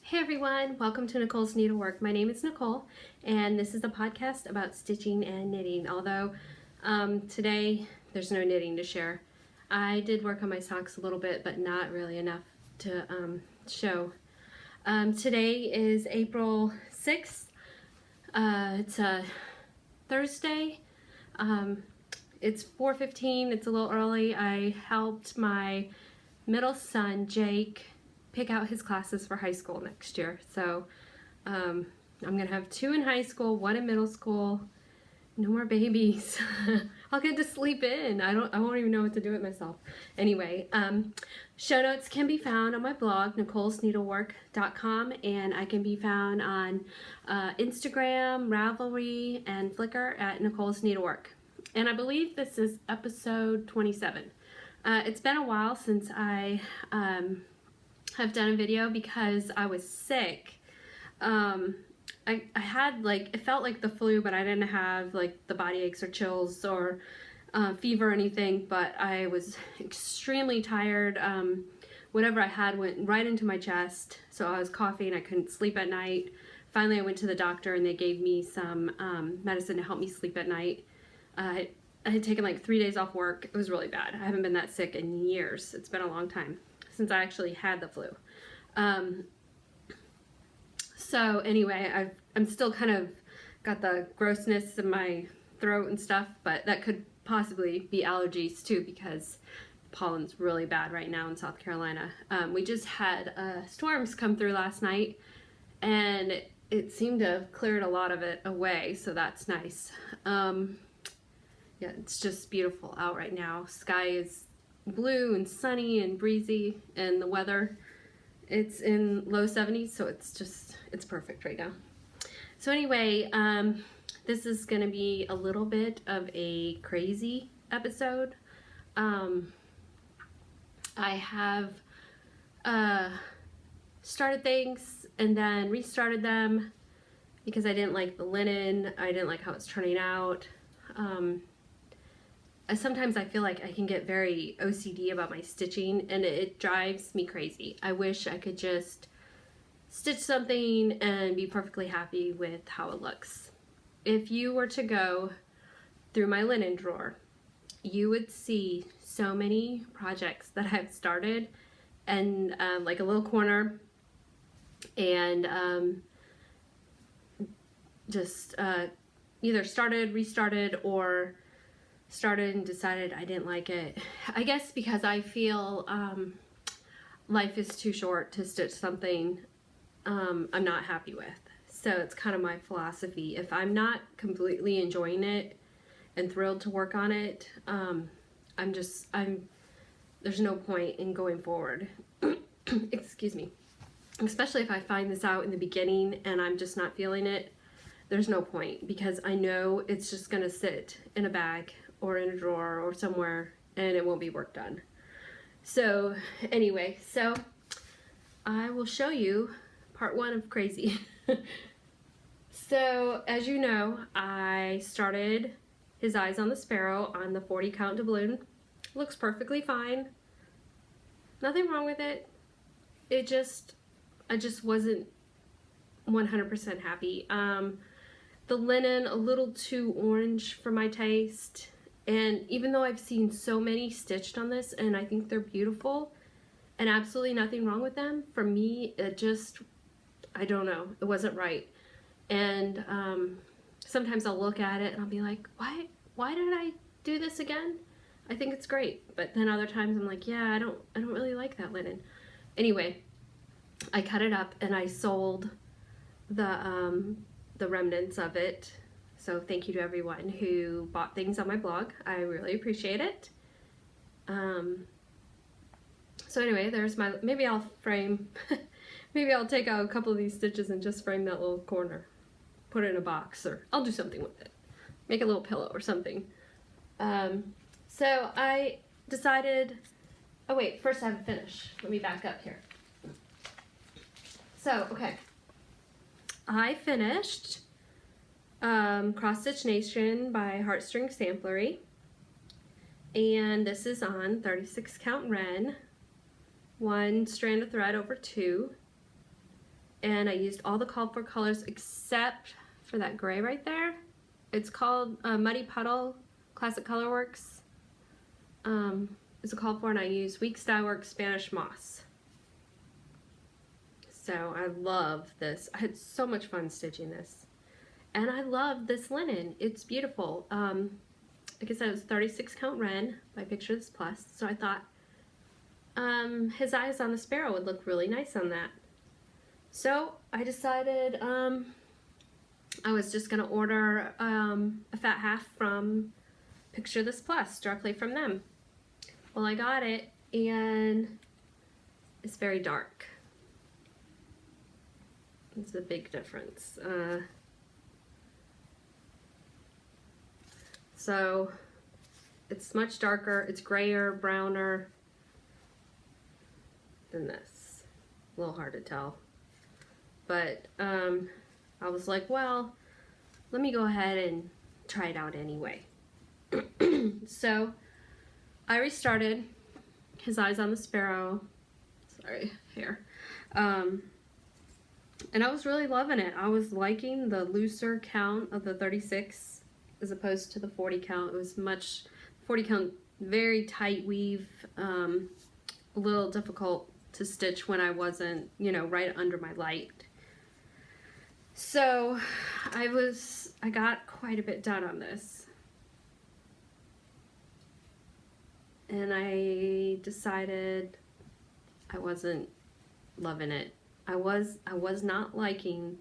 Hey everyone, welcome to Nicole's Needlework. My name is Nicole and this is a podcast about stitching and knitting, although today there's no knitting to share. I did work on my socks a little bit, but not really enough to show. Today is April 6th. It's a Thursday. It's 4:15. It's a little early. I helped my middle son, Jake, pick out his classes for high school next year. So I'm gonna have 2 in high school, 1 in middle school. No more babies. I'll get to sleep in. I won't even know what to do with myself. Anyway, show notes can be found on my blog, nicolesneedlework.com, and I can be found on Instagram, Ravelry, and Flickr at Nicole's Needlework. And I believe this is episode 27. It's been a while since I have done a video because I was sick. I had it felt like the flu, but I didn't have the body aches or chills or fever or anything, but I was extremely tired. Whatever I had went right into my chest, so I was coughing, I couldn't sleep at night. Finally I went to the doctor and they gave me some medicine to help me sleep at night. I had taken 3 days off work. It was really bad. I haven't been that sick in years. It's been a long time since I actually had the flu. So anyway, I'm still kind of got the grossness in my throat and stuff, but that could possibly be allergies too because the pollen's really bad right now in South Carolina. We just had storms come through last night and it seemed to have cleared a lot of it away, so that's nice. Yeah, it's just beautiful out right now. Sky is blue and sunny and breezy, and the weather, it's in low 70s, so it's perfect right now. So anyway, this is gonna be a little bit of a crazy episode. I have started things and then restarted them because I didn't like the linen. I didn't like how it's turning out. Sometimes I feel like I can get very OCD about my stitching and it drives me crazy. I wish I could just stitch something and be perfectly happy with how it looks. If you were to go through my linen drawer, you would see so many projects that I've started and like a little corner and just either started, restarted, or started and decided I didn't like it. I guess because I feel life is too short to stitch something I'm not happy with. So it's kind of my philosophy. If I'm not completely enjoying it and thrilled to work on it, there's no point in going forward. Excuse me. Especially if I find this out in the beginning and I'm just not feeling it, there's no point because I know it's just gonna sit in a bag or in a drawer or somewhere and it won't be work done. So anyway, so I will show you part 1 of crazy. So as you know, I started his eyes on the sparrow on the 40 count doubloon. Looks perfectly fine. Nothing wrong with it. I just wasn't 100% happy. The linen a little too orange for my taste. And even though I've seen so many stitched on this and I think they're beautiful and absolutely nothing wrong with them, for me, it just, I don't know, it wasn't right. And sometimes I'll look at it and I'll be like, why did I do this again? I think it's great. But then other times I'm like, yeah, I don't really like that linen. Anyway, I cut it up and I sold the remnants of it. So thank you to everyone who bought things on my blog. I really appreciate it. So anyway, there's my, maybe I'll frame, maybe I'll take out a couple of these stitches and just frame that little corner. Put it in a box, or I'll do something with it. Make a little pillow or something. So I decided, oh wait, first I haven't finished. Let me back up here. So, okay. I finished Cross Stitch Nation by Heartstring Samplery, and this is on 36 count Ren, 1 strand of thread over 2, and I used all the called for colors except for that gray right there. It's called Muddy Puddle Classic Colorworks. It's a called for, and I used Weeks Dye Works Spanish Moss. So I love this. I had so much fun stitching this. And I love this linen. It's beautiful. Like I said, it was 36 count ren by Picture This Plus. So I thought his eyes on the sparrow would look really nice on that. So I decided I was just going to order a fat half from Picture This Plus, directly from them. Well, I got it, and it's very dark. It's a big difference. So it's much darker, it's grayer, browner than this. A little hard to tell. But I was like, well, let me go ahead and try it out anyway. So I restarted His Eyes on the Sparrow. Sorry, hair. And I was really loving it. I was liking the looser count of the 36 as opposed to the 40 count. It was much, 40 count, very tight weave, a little difficult to stitch when I wasn't, you know, right under my light. So I got quite a bit done on this. And I decided I wasn't loving it. I was not liking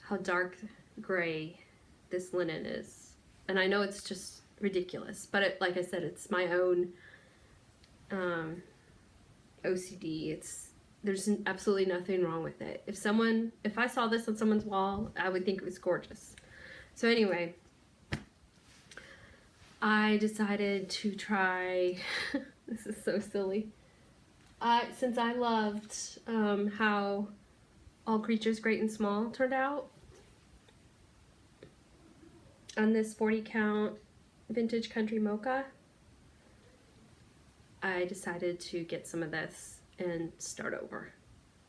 how dark gray this linen is. And I know it's just ridiculous, but like I said, it's my own OCD. There's absolutely nothing wrong with it. If I saw this on someone's wall, I would think it was gorgeous. So anyway, I decided to try, this is so silly. Since I loved how All Creatures Great and Small turned out on this 40 count vintage country mocha, I decided to get some of this and start over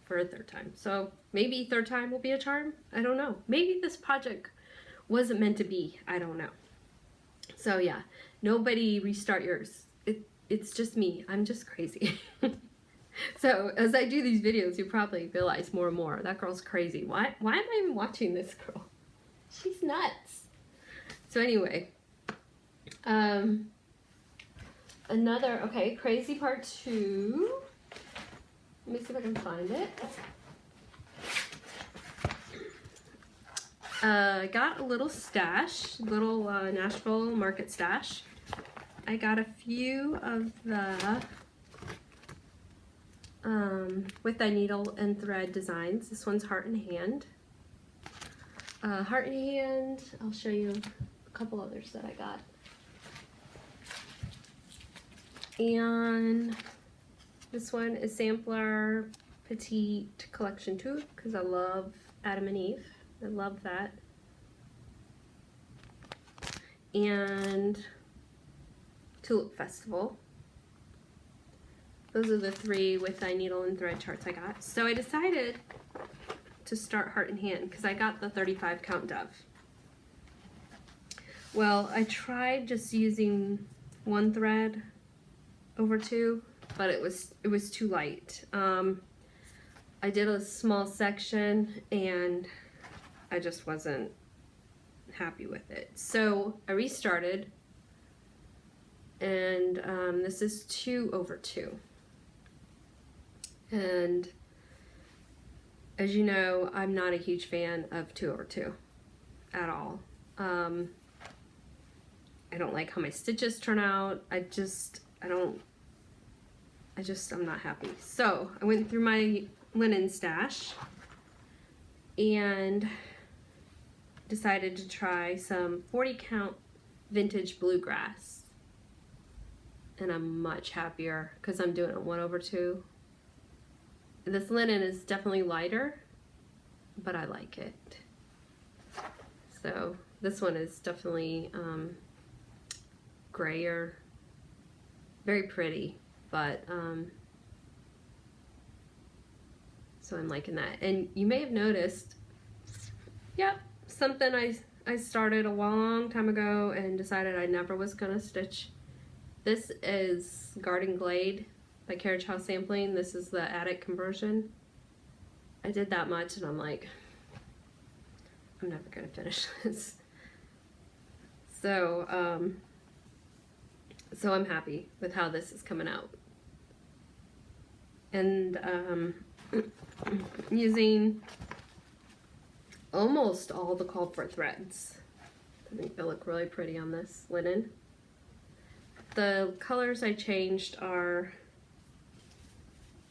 for a third time. So maybe third time will be a charm. I don't know. Maybe this project wasn't meant to be. I don't know. So yeah, nobody restart yours. It's just me. I'm just crazy. So as I do these videos, you probably realize more and more, that girl's crazy. Why am I even watching this girl? She's nuts. So anyway, okay, crazy part 2. Let me see if I can find it. I got a little stash, little Nashville Market stash. I got a few of the with the needle and thread designs. This one's Heart and Hand. Heart and Hand, I'll show you a couple others that I got. And this one is Sampler Petite Collection 2, because I love Adam and Eve. I love that. And Tulip Festival. Those are the 3 with the needle and thread charts I got. So I decided to start Heart and Hand because I got the 35 count dove. Well, I tried just using 1 thread over 2, but it was too light. I did a small section and I just wasn't happy with it. So I restarted, and this is 2 over 2. And as you know, I'm not a huge fan of 2 over 2 at all. I don't like how my stitches turn out. I'm not happy. So I went through my linen stash and decided to try some 40 count vintage bluegrass. And I'm much happier because I'm doing a 1 over 2. This linen is definitely lighter, but I like it. So this one is definitely grayer, very pretty, but so So I'm liking that. And you may have noticed, yep, something I started a long time ago and decided I never was gonna stitch. This is Garden Glade by Carriage House Sampling. This is the attic conversion. I did that much and I'm like, I'm never gonna finish this. So, so I'm happy with how this is coming out. And using almost all the called for threads. I think they look really pretty on this linen. The colors I changed are,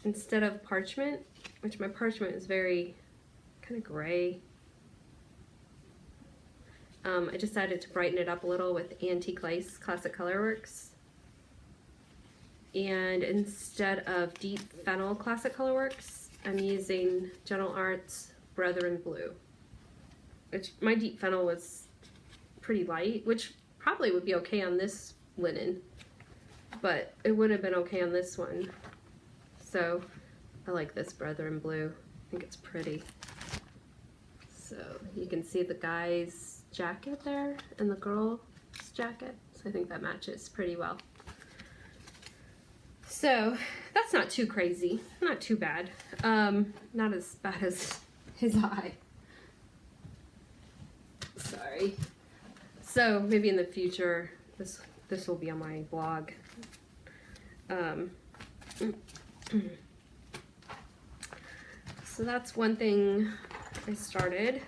instead of parchment, which my parchment is very kind of gray, I decided to brighten it up a little with Antique Lace Classic Colorworks. And instead of Deep Fennel Classic Colorworks, I'm using Gentle Arts Brethren Blue. Which my Deep Fennel was pretty light, which probably would be okay on this linen, but it would have been okay on this one. So I like this Brethren Blue. I think it's pretty. So you can see the guy's jacket there and the girl's jacket. So I think that matches pretty well. So that's not too crazy, not too bad. Not as bad as his eye. Sorry. So maybe in the future, this will be on my blog. So that's one thing I started.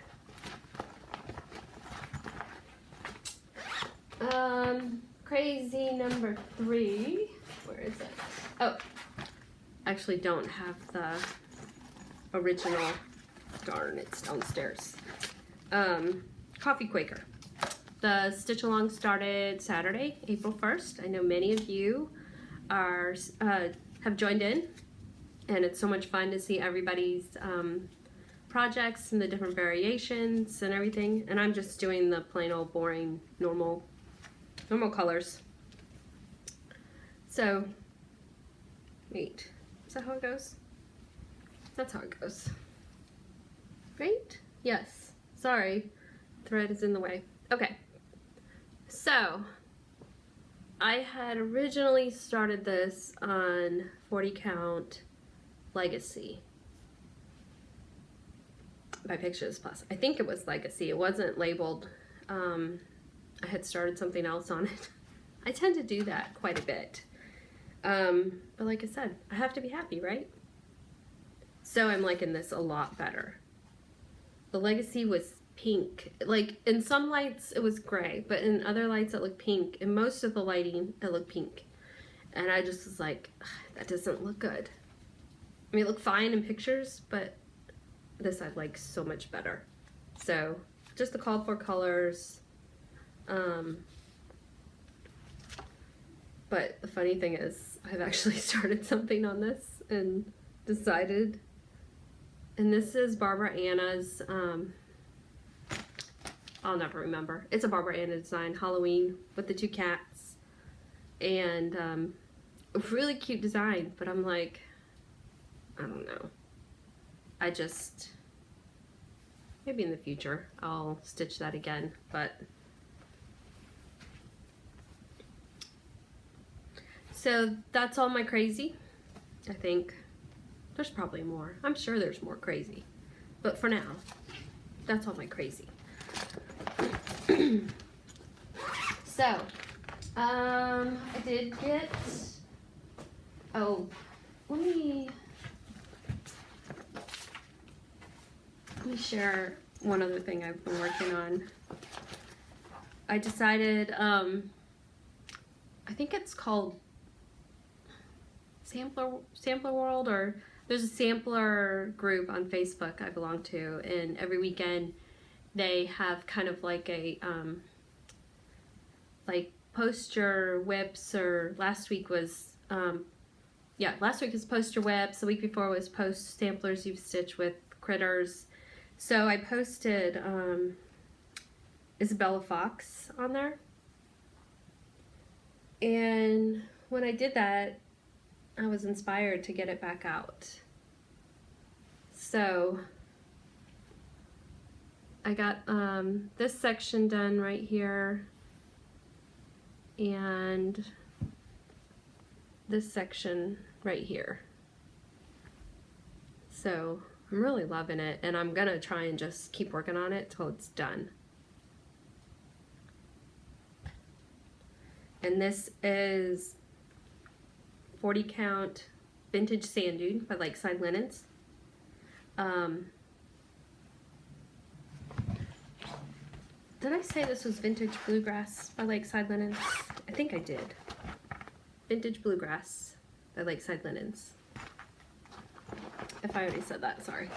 Crazy number 3. Where is it? Oh, I actually don't have the original. Darn, it's downstairs. Coffee Quaker. The stitch along started Saturday, April 1st. I know many of you are have joined in, and it's so much fun to see everybody's projects and the different variations and everything. And I'm just doing the plain old boring normal colors. So, wait, is that how it goes? That's how it goes. Right? Yes. Sorry, thread is in the way. Okay. So, I had originally started this on 40 count Legacy by Pictures Plus. I think it was Legacy. It wasn't labeled. I had started something else on it. I tend to do that quite a bit. But like I said, I have to be happy, right? So I'm liking this a lot better. The Legacy was pink. Like in some lights it was gray, but in other lights it looked pink. In most of the lighting it looked pink. And I just was like, that doesn't look good. I mean, it looked fine in pictures, but this I like so much better. So just the called for colors. But the funny thing is, I've actually started something on this and decided, and this is Barbara Anna's, I'll never remember. It's a Barbara Anna design, Halloween with the 2 cats, and a really cute design, but I'm like, I don't know. I just, maybe in the future I'll stitch that again, but so that's all my crazy. I think there's probably more. I'm sure there's more crazy. But for now, that's all my crazy. So, I did get, oh, let me share one other thing I've been working on. I decided, I think it's called Sampler World, or there's a sampler group on Facebook I belong to, and every weekend they have kind of like a like post your whips, or last week was last week was post your whips, the week before was post samplers you've stitched with critters. So I posted Isabella Fox on there, and when I did that I was inspired to get it back out. So I got this section done right here and this section right here. So I'm really loving it, and I'm gonna try and just keep working on it till it's done. And this is 40 count vintage sand dune by Lakeside Linens. Did I say this was vintage bluegrass by Lakeside Linens? I think I did. Vintage bluegrass by Lakeside Linens. If I already said that, sorry.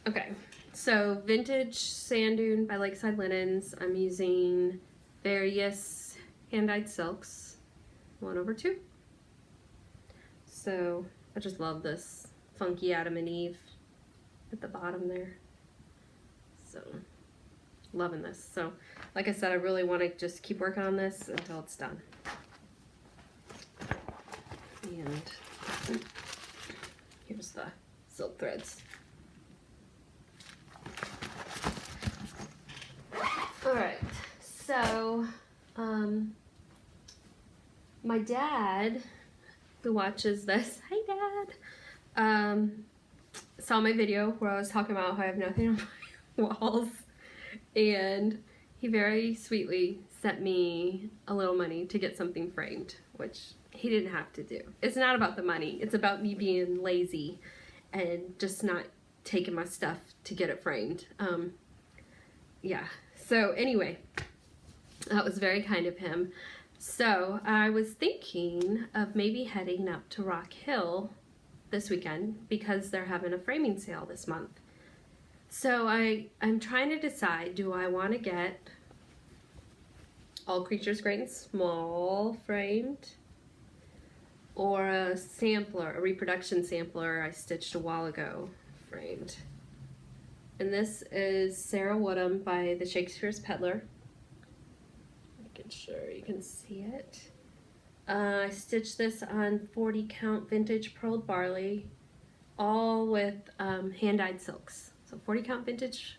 Okay, so vintage sand dune by Lakeside Linens. I'm using various hand-dyed silks, 1/2. So I just love this funky Adam and Eve at the bottom there. So loving this. So like I said, I really want to just keep working on this until it's done. And here's the silk threads. All right, so my dad, who watches this, hi Dad, saw my video where I was talking about how I have nothing on my walls, and he very sweetly sent me a little money to get something framed, which he didn't have to do. It's not about the money, it's about me being lazy and just not taking my stuff to get it framed. Yeah, so anyway, that was very kind of him. So I was thinking of maybe heading up to Rock Hill this weekend because they're having a framing sale this month. So I'm trying to decide, do I want to get All Creatures Great and Small framed, or a sampler, a reproduction sampler I stitched a while ago framed. And this is Sarah Woodham by the Shakespeare's Peddler. Making sure you can see it. I stitched this on 40 count vintage pearled barley, all with hand-dyed silks. So 40 count vintage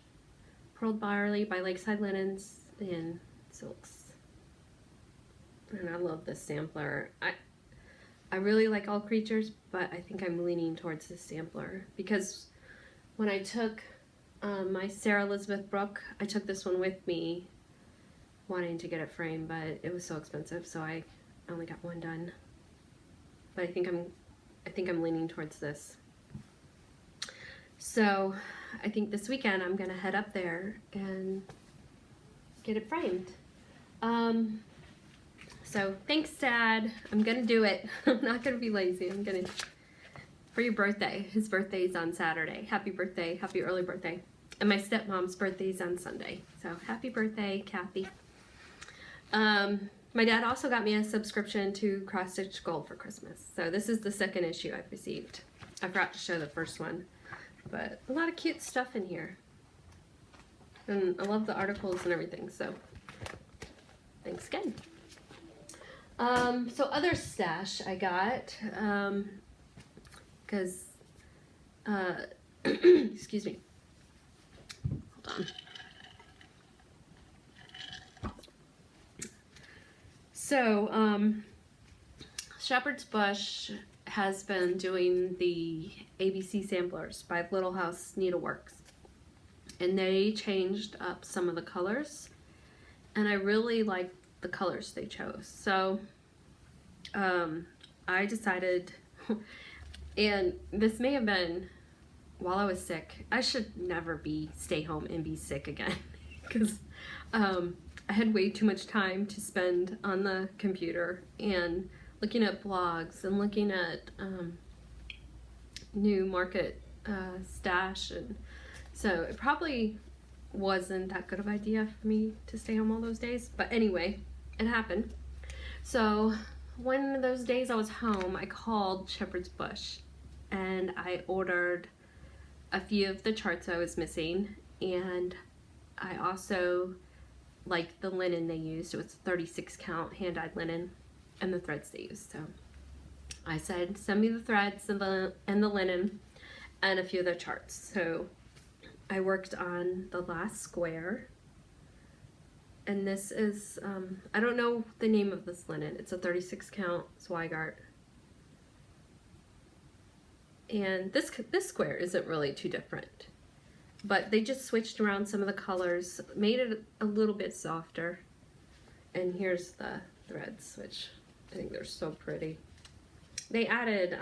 pearled barley by Lakeside Linens and silks. And I love this sampler. I really like All Creatures, but I think I'm leaning towards this sampler because when I took my Sarah Elizabeth Brooke, I took this one with me wanting to get it framed, but it was so expensive, so I only got one done. But I think I'm leaning towards this. So I think this weekend I'm gonna head up there and get it framed. So thanks, Dad. I'm gonna do it. I'm not gonna be lazy. I'm gonna, for your birthday. His birthday's on Saturday. Happy birthday, happy early birthday. And my stepmom's birthday's on Sunday. So happy birthday, Kathy. My dad also got me a subscription to Cross Stitch Gold for Christmas. So this is the second issue I've received. I forgot to show the first one, but a lot of cute stuff in here. And I love the articles and everything, so thanks again. So other stash I got, because, excuse me, hold on. So, Shepherd's Bush has been doing the ABC samplers by Little House Needleworks, and they changed up some of the colors, and I really like the colors they chose. So I decided, and this may have been while I was sick. I should never stay home and be sick again because I had way too much time to spend on the computer and looking at blogs and looking at new market stash, and so it probably wasn't that good of an idea for me to stay home all those days, but anyway, it happened. So one of those days I was home, I called Shepherd's Bush and I ordered a few of the charts I was missing, and I also liked the linen they used. It was 36 count hand-dyed linen and the threads they used. So I said, send me the threads and the linen, and a few other charts. So I worked on the last square, and this is, I don't know the name of this linen. It's a 36 count Zweigart. And this square isn't really too different, but they just switched around some of the colors, made it a little bit softer. And here's the threads, which I think they're so pretty. They added,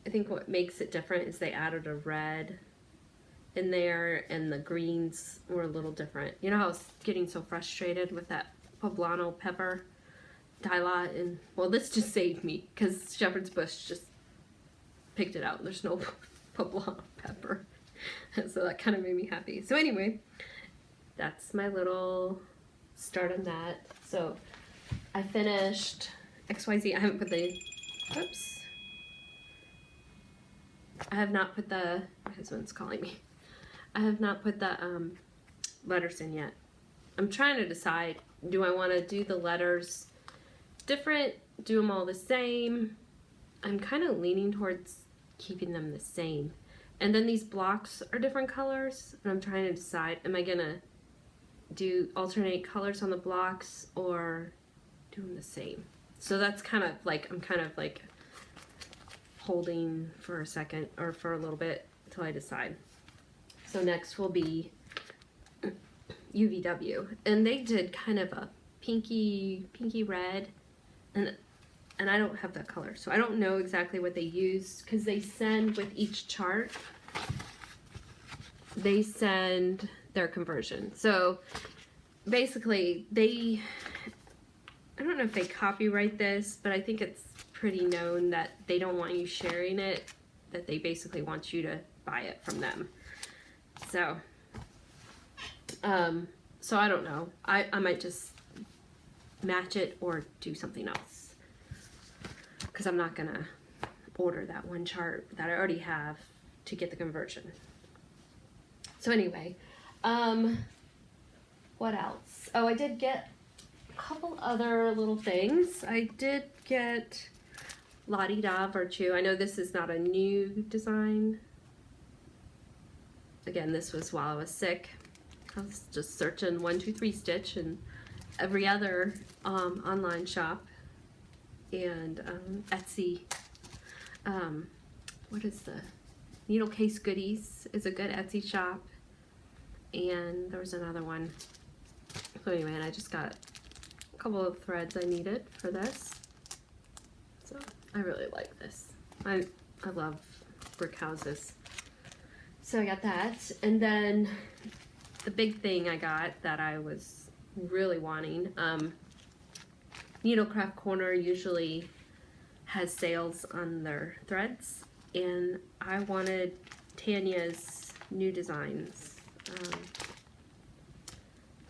I think what makes it different is they added a red in there, and the greens were a little different. You know how I was getting so frustrated with that poblano pepper dye lot? And well, this just saved me, because shepherd's bush just picked it out. There's no poblano pepper. So that kind of made me happy. So anyway, that's my little start on that. So I finished XYZ. I haven't put the, oops. I have not put the, my husband's calling me. I have not put the letters in yet. I'm trying to decide, do I want to do the letters different, do them all the same? I'm kind of leaning towards keeping them the same. And then these blocks are different colors, and I'm trying to decide, am I gonna do alternate colors on the blocks or do them the same? So that's kind of like, I'm kind of like holding for a second, or for a little bit, until I decide. So next will be UVW, and they did kind of a pinky red, and I don't have that color, so I don't know exactly what they use, because they send with each chart, they send their conversion. So basically I don't know if they copyright this, but I think it's pretty known that they don't want you sharing it, that they basically want you to buy it from them. So so I don't know, I might just match it or do something else, because I'm not gonna order that one chart that I already have to get the conversion. So anyway, what else? Oh, I did get a couple other little things. I did get La Di Da Virtue. I know this is not a new design. Again, this was while I was sick. I was just searching 1-2-3 Stitch and every other online shop, and Etsy. What is the Needle Case Goodies is a good Etsy shop, and there was another one. So anyway, and I just got a couple of threads I needed for this. So I really like this. I love brick houses. So I got that, and then the big thing I got that I was really wanting, Needlecraft Corner usually has sales on their threads, and I wanted Tanya's new designs.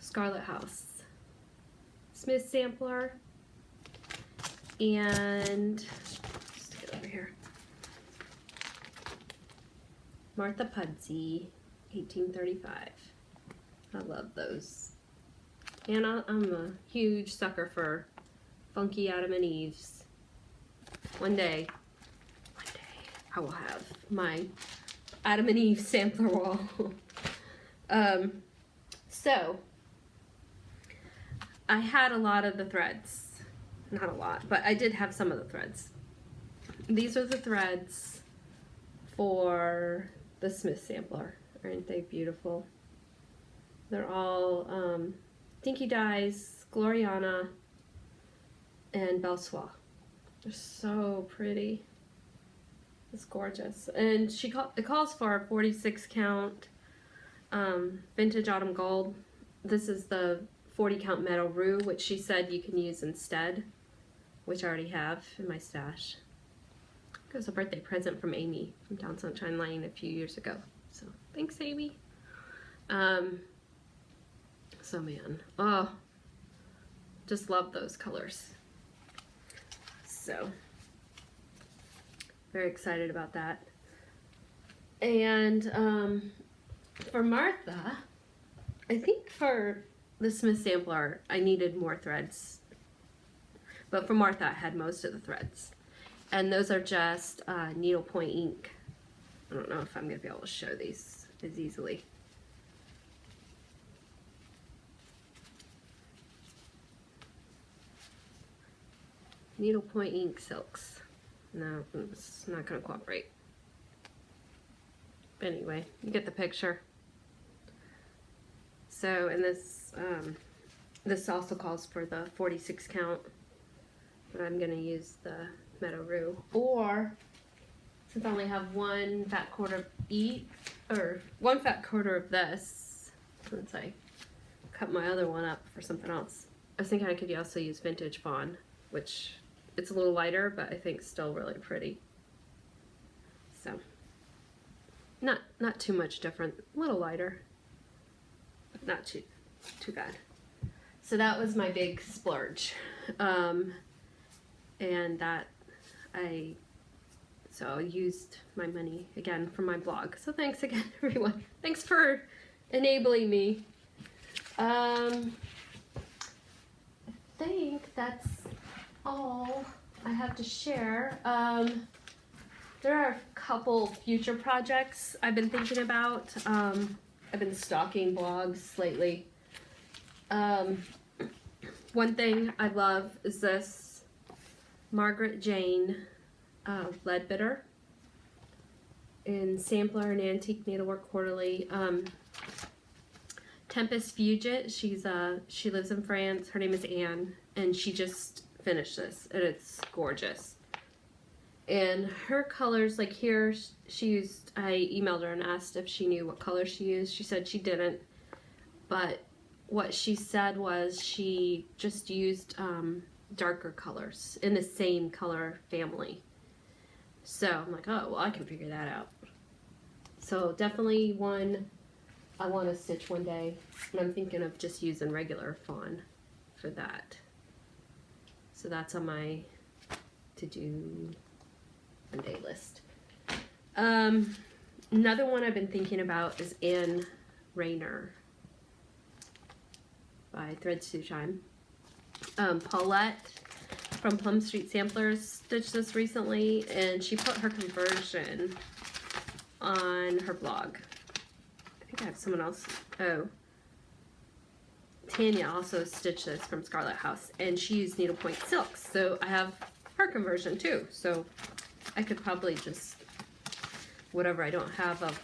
Scarlet House Smith sampler, and just get over here, Martha Pudsey 1835. I love those, and I'm a huge sucker for funky Adam and Eve's. One day I will have my Adam and Eve sampler wall. So I had a lot of the threads, not a lot, but I did have some of the threads. These are the threads for the Smith sampler. Aren't they beautiful? They're all Dinky Dyes, Gloriana, and Belle Soie. They're so pretty. It's gorgeous. And it calls for a 46 count vintage autumn gold. This is the 40 count metal rue, which she said you can use instead, which I already have in my stash. It was a birthday present from Amy from Down Sunshine Lane a few years ago. So thanks, Amy. So man, oh, just love those colors. So very excited about that. And for Martha, I think for the Smith sampler I needed more threads, but for Martha I had most of the threads, and those are just needlepoint ink I don't know if I'm going to be able to show these as easily. Needlepoint ink silks. No, it's not going to cooperate. But anyway, you get the picture. So, and this also calls for the 46 count, but I'm going to use the Meadow Rue. Or, since I only have one fat quarter of each, or one fat quarter of this, since I cut my other one up for something else, I was thinking I could also use Vintage Fawn, which it's a little lighter, but I think still really pretty. So, not too much different, a little lighter, but not too bad. So that was my big splurge, and that I used my money again from my blog. So thanks again, everyone. Thanks for enabling me. I think that's all I have to share. There are a couple future projects I've been thinking about. I've been stalking blogs lately. One thing I love is this Margaret Jane Leadbitter in Sampler and Antique Needlework Quarterly. Tempest Fugit, she lives in France. Her name is Anne, and she just finished this, and it's gorgeous. And her colors, like here, I emailed her and asked if she knew what color she used. She said she didn't, but what she said was she just used darker colors in the same color family. So I'm like, oh, well, I can figure that out. So definitely one I want to stitch one day, and I'm thinking of just using regular fawn for that. So that's on my to-do one-day list. Another one I've been thinking about is Anne Rayner by Threads Through Time. Paulette from Plum Street Samplers stitched this recently, and she put her conversion on her blog. I think I have someone else. Oh, Tanya also stitched this from Scarlet House, and she used needlepoint silks, so I have her conversion too. So I could probably just, whatever I don't have of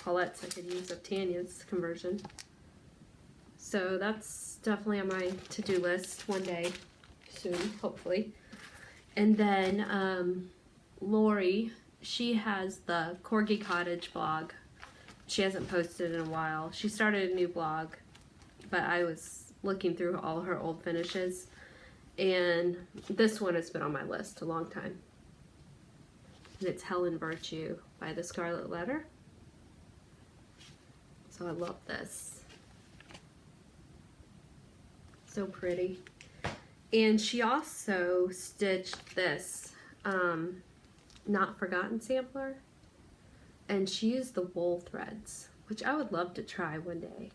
Paulette's, I could use of Tanya's conversion. So that's definitely on my to-do list one day soon, hopefully. And then Lori, she has the Corgi Cottage blog. She hasn't posted in a while. She started a new blog, but I was looking through all her old finishes, and this one has been on my list a long time. And it's Helen Virtue by the Scarlet Letter. So I love this. So pretty. And she also stitched this Not Forgotten sampler, and she used the wool threads, which I would love to try one day.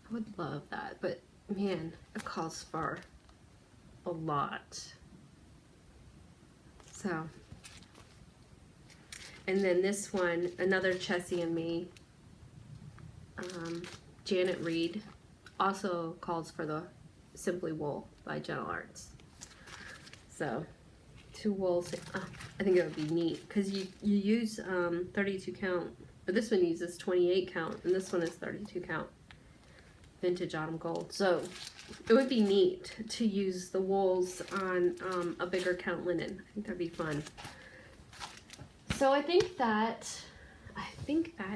I would love that, but man, it calls for a lot. So, and then this one, another Chessie and Me, Janet Reed, also calls for the Simply Wool by Gentle Arts. So, two wools. I think it would be neat because you use 32 count, but this one uses 28 count, and this one is 32 count. Vintage Autumn Gold. So it would be neat to use the wools on a bigger count linen. I think that'd be fun. So I think that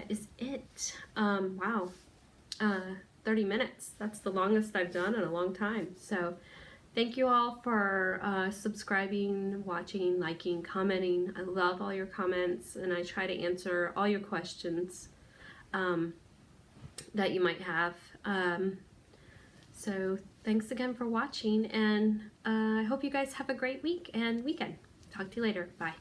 is it. Wow, 30 minutes. That's the longest I've done in a long time. So thank you all for subscribing, watching, liking, commenting. I love all your comments, and I try to answer all your questions that you might have. So thanks again for watching, and I hope you guys have a great week and weekend. Talk to you later. Bye.